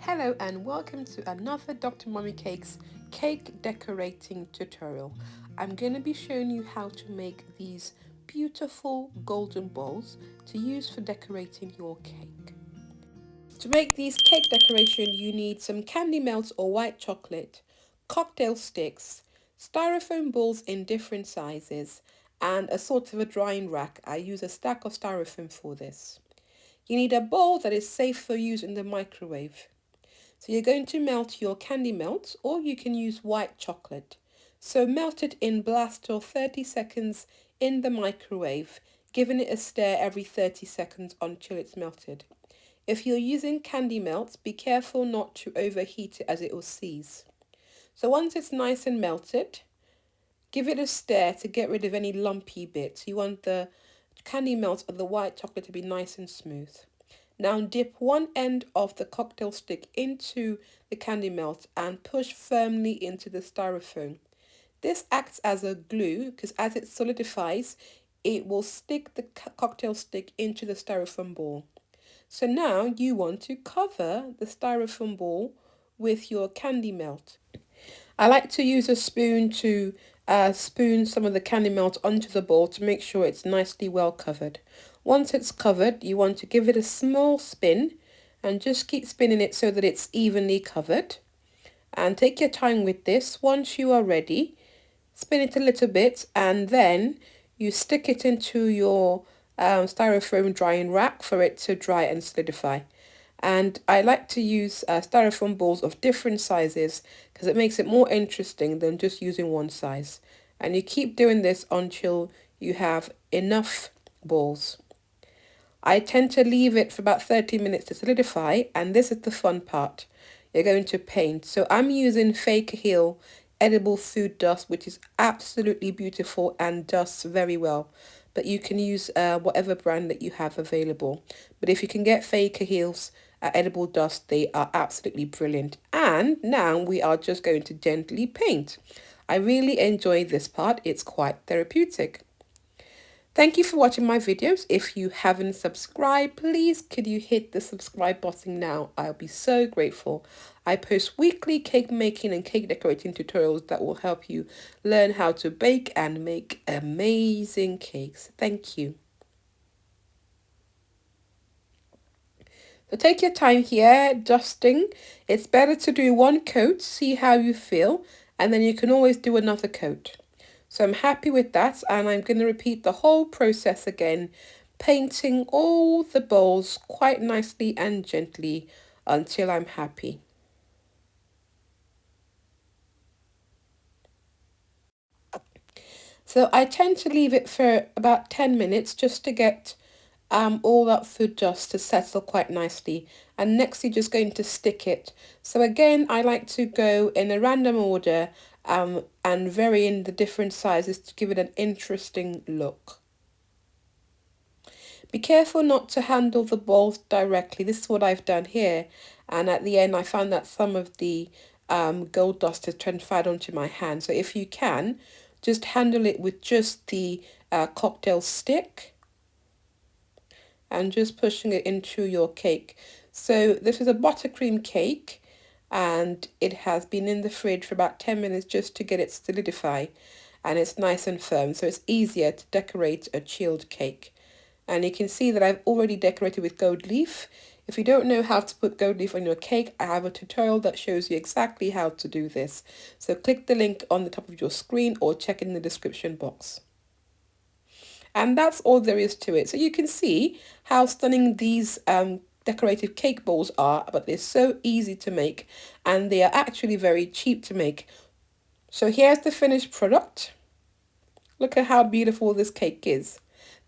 Hello and welcome to another Dr. Mommy Cakes cake decorating tutorial. I'm going to be showing you how to make these beautiful golden balls to use for decorating your cake. To make these cake decoration you need some candy melts or white chocolate, cocktail sticks, styrofoam balls in different sizes, and a sort of a drying rack. I use a stack of styrofoam for this. You need a bowl that is safe for use in the microwave. So you're going to melt your candy melt, or you can use white chocolate. So melt it in blast or 30 seconds in the microwave, giving it a stir every 30 seconds until it's melted. If you're using candy melts, be careful not to overheat it as it will seize. So once it's nice and melted, give it a stir to get rid of any lumpy bits. You want the candy melt or the white chocolate to be nice and smooth. Now dip one end of the cocktail stick into the candy melt and push firmly into the styrofoam. This acts as a glue because as it solidifies, it will stick the cocktail stick into the styrofoam ball. So now you want to cover the styrofoam ball with your candy melt. I like to use a spoon to spoon some of the candy melt onto the bowl to make sure it's nicely well covered. Once it's covered, you want to give it a small spin and just keep spinning it so that it's evenly covered. And take your time with this. Once you are ready, spin it a little bit and then you stick it into your styrofoam drying rack for it to dry and solidify. And I like to use styrofoam balls of different sizes because it makes it more interesting than just using one size. And you keep doing this until you have enough balls. I tend to leave it for about 30 minutes to solidify, and this is the fun part. You're going to paint. So I'm using Faye Cahill edible food dust, which is absolutely beautiful and dusts very well. But you can use whatever brand that you have available. But if you can get Faye Cahill's edible dust, they are absolutely brilliant. And now we are just going to gently paint. I really enjoy this part. It's quite therapeutic. Thank you for watching my videos. If you haven't subscribed, please could you hit the subscribe button now? I'll be so grateful. I post weekly cake making and cake decorating tutorials that will help you learn how to bake and make amazing cakes. Thank you. So take your time here, dusting. It's better to do one coat, see how you feel, and then you can always do another coat. So I'm happy with that, and I'm going to repeat the whole process again, painting all the bowls quite nicely and gently until I'm happy. So I tend to leave it for about 10 minutes just to get all that food dust to settle quite nicely. And next you're just going to stick it. So again, I like to go in a random order and vary in the different sizes to give it an interesting look. Be careful not to handle the balls directly. This is what I've done here. And at the end, I found that some of the gold dust has transferred onto my hand. So if you can, just handle it with just the cocktail stick and just pushing it into your cake. So this is a buttercream cake and it has been in the fridge for about 10 minutes just to get it solidify, and it's nice and firm, so it's easier to decorate a chilled cake. And you can see that I've already decorated with gold leaf. If you don't know how to put gold leaf on your cake, I have a tutorial that shows you exactly how to do this. So click the link on the top of your screen or check in the description box. And that's all there is to it. So you can see how stunning these decorative cake balls are, but they're so easy to make and they are actually very cheap to make. So here's the finished product. Look at how beautiful this cake is.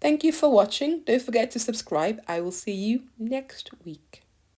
Thank you for watching. Don't forget to subscribe. I will see you next week.